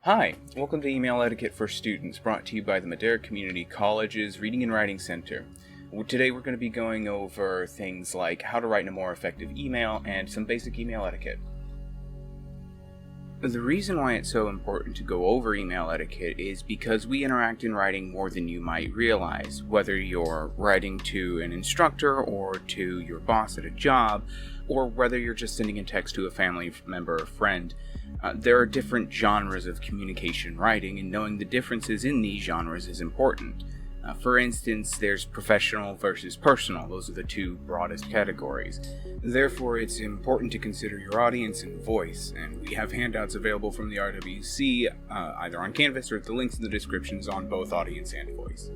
Hi, welcome to Email Etiquette for Students, brought to you by the Madera Community College's Reading and Writing Center. Today we're going to be going over things like how to write in a more effective email and some basic email etiquette. The reason why it's so important to go over email etiquette is because we interact in writing more than you might realize. Whether you're writing to an instructor or to your boss at a job, or whether you're just sending a text to a family member or friend, there are different genres of communication writing, and knowing the differences in these genres is important. For instance, there's professional versus personal. Those are the two broadest categories. Therefore, it's important to consider your audience and voice, and we have handouts available from the RWC, either on Canvas or at the links in the descriptions on both audience and voice.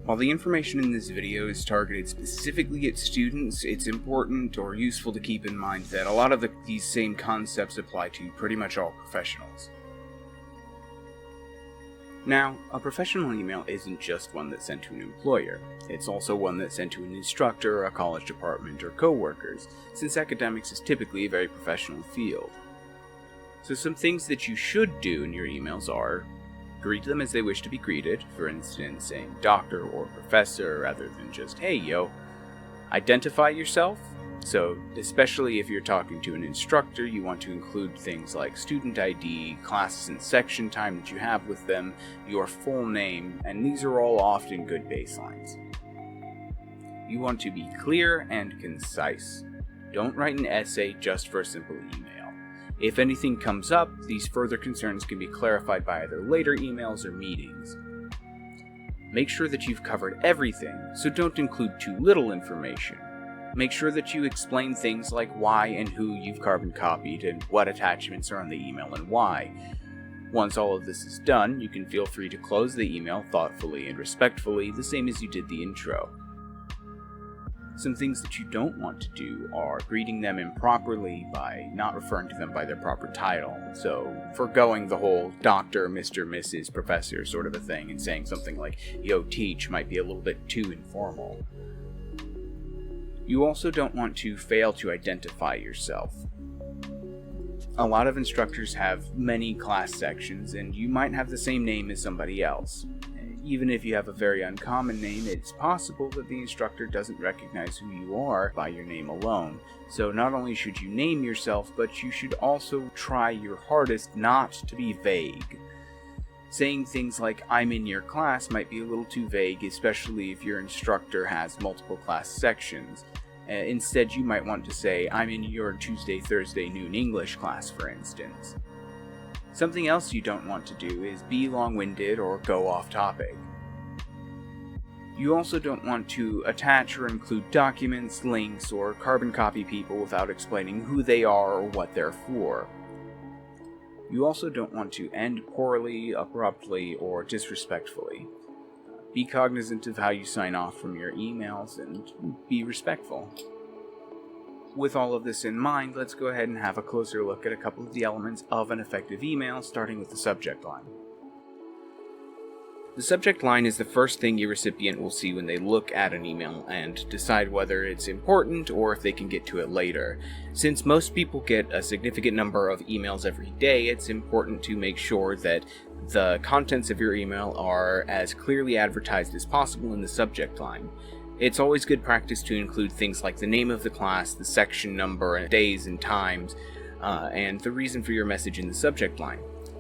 While the information in this video is targeted specifically at students, it's important or useful to keep in mind that a lot of these same concepts apply to pretty much all professionals. Now, a professional email isn't just one that's sent to an employer. It's also one that's sent to an instructor, a college department, or coworkers, since academics is typically a very professional field. So some things that you should do in your emails are greet them as they wish to be greeted, for instance saying doctor or professor rather than just hey yo. Identify yourself. So, especially if you're talking to an instructor, you want to include things like student ID, classes and section time that you have with them, your full name, and these are all often good baselines. You want to be clear and concise. Don't write an essay just for a simple email. If anything comes up, these further concerns can be clarified by either later emails or meetings. Make sure that you've covered everything, so don't include too little information. Make sure that you explain things like why and who you've carbon copied and what attachments are on the email and why. Once all of this is done, you can feel free to close the email thoughtfully and respectfully, the same as you did the intro. Some things that you don't want to do are greeting them improperly by not referring to them by their proper title. So, forgoing the whole Dr., Mr., Mrs., Professor sort of a thing and saying something like, yo, teach might be a little bit too informal. You also don't want to fail to identify yourself. A lot of instructors have many class sections, and you might have the same name as somebody else. Even if you have a very uncommon name, it's possible that the instructor doesn't recognize who you are by your name alone. So not only should you name yourself, but you should also try your hardest not to be vague. Saying things like, I'm in your class might be a little too vague, especially if your instructor has multiple class sections. Instead, you might want to say, I'm in your Tuesday, Thursday, noon English class, for instance. Something else you don't want to do is be long-winded or go off topic. You also don't want to attach or include documents, links, or carbon copy people without explaining who they are or what they're for. You also don't want to end poorly, abruptly, or disrespectfully. Be cognizant of how you sign off from your emails and be respectful. With all of this in mind, let's go ahead and have a closer look at a couple of the elements of an effective email, starting with the subject line. The subject line is the first thing your recipient will see when they look at an email and decide whether it's important or if they can get to it later. Since most people get a significant number of emails every day, it's important to make sure that the contents of your email are as clearly advertised as possible in the subject line. It's always good practice to include things like the name of the class, the section number, and days and times, and the reason for your message in the subject line.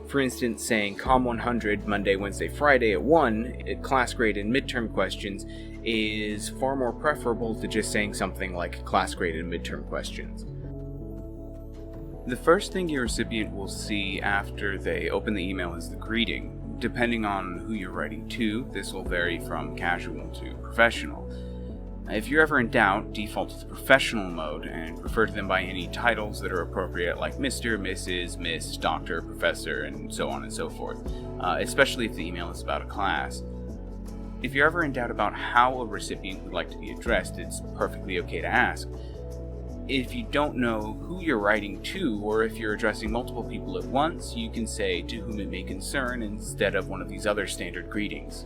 For instance, saying COM 100 Monday, Wednesday, Friday at 1, class grade and midterm questions, is far more preferable to just saying something like class grade and midterm questions. The first thing your recipient will see after they open the email is the greeting. Depending on who you're writing to, this will vary from casual to professional. If you're ever in doubt, default to the professional mode and refer to them by any titles that are appropriate, like Mr., Mrs., Miss, Doctor, Professor, and so on and so forth, especially if the email is about a class. If you're ever in doubt about how a recipient would like to be addressed, it's perfectly okay to ask. If you don't know who you're writing to, or if you're addressing multiple people at once, you can say to whom it may concern instead of one of these other standard greetings.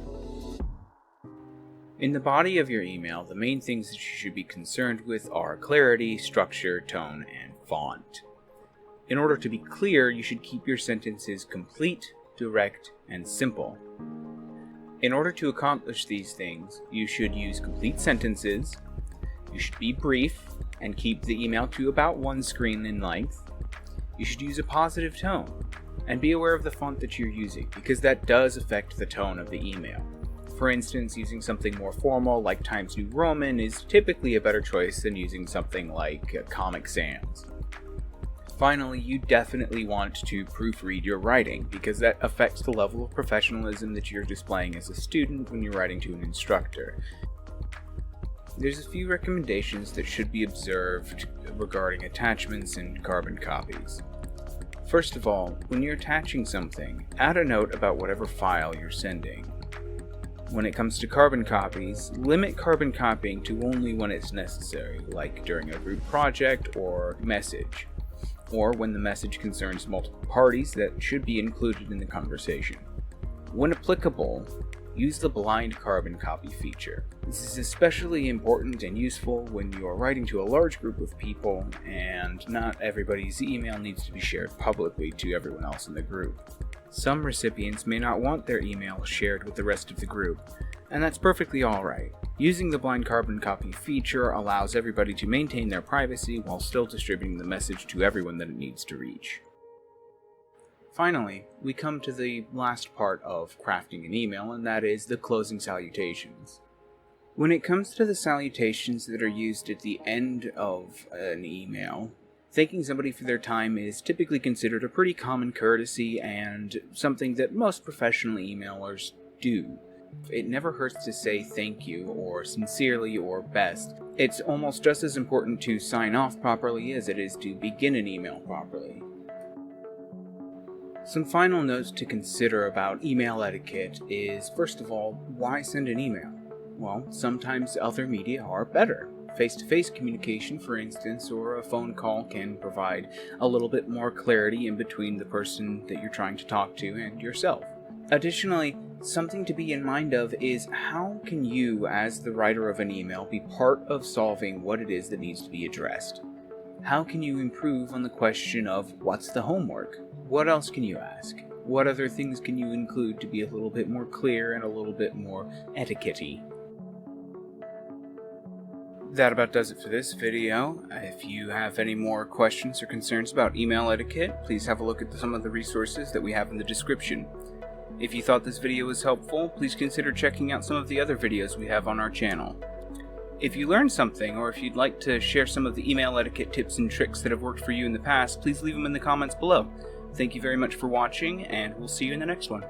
In the body of your email, the main things that you should be concerned with are clarity, structure, tone, and font. In order to be clear, you should keep your sentences complete, direct, and simple. In order to accomplish these things, you should use complete sentences, you should be brief, and keep the email to about 1 screen in length. You should use a positive tone, and be aware of the font that you're using, because that does affect the tone of the email. For instance, using something more formal like Times New Roman is typically a better choice than using something like Comic Sans. Finally, you definitely want to proofread your writing, because that affects the level of professionalism that you're displaying as a student when you're writing to an instructor. There's a few recommendations that should be observed regarding attachments and carbon copies. First of all, when you're attaching something, add a note about whatever file you're sending. When it comes to carbon copies, limit carbon copying to only when it's necessary, like during a group project or message, or when the message concerns multiple parties that should be included in the conversation. When applicable, use the blind carbon copy feature. This is especially important and useful when you are writing to a large group of people and not everybody's email needs to be shared publicly to everyone else in the group. Some recipients may not want their email shared with the rest of the group, and that's perfectly alright. Using the blind carbon copy feature allows everybody to maintain their privacy while still distributing the message to everyone that it needs to reach. Finally, we come to the last part of crafting an email, and that is the closing salutations. When it comes to the salutations that are used at the end of an email, thanking somebody for their time is typically considered a pretty common courtesy and something that most professional emailers do. It never hurts to say thank you, or sincerely, or best. It's almost just as important to sign off properly as it is to begin an email properly. Some final notes to consider about email etiquette is, first of all, why send an email? Well, sometimes other media are better. Face-to-face communication, for instance, or a phone call can provide a little bit more clarity in between the person that you're trying to talk to and yourself. Additionally, something to be in mind of is how can you, as the writer of an email, be part of solving what it is that needs to be addressed? How can you improve on the question of what's the homework? What else can you ask? What other things can you include to be a little bit more clear and a little bit more etiquette-y? That about does it for this video. If you have any more questions or concerns about email etiquette, please have a look at some of the resources that we have in the description. If you thought this video was helpful, please consider checking out some of the other videos we have on our channel. If you learned something, or if you'd like to share some of the email etiquette tips and tricks that have worked for you in the past, please leave them in the comments below. Thank you very much for watching, and we'll see you in the next one.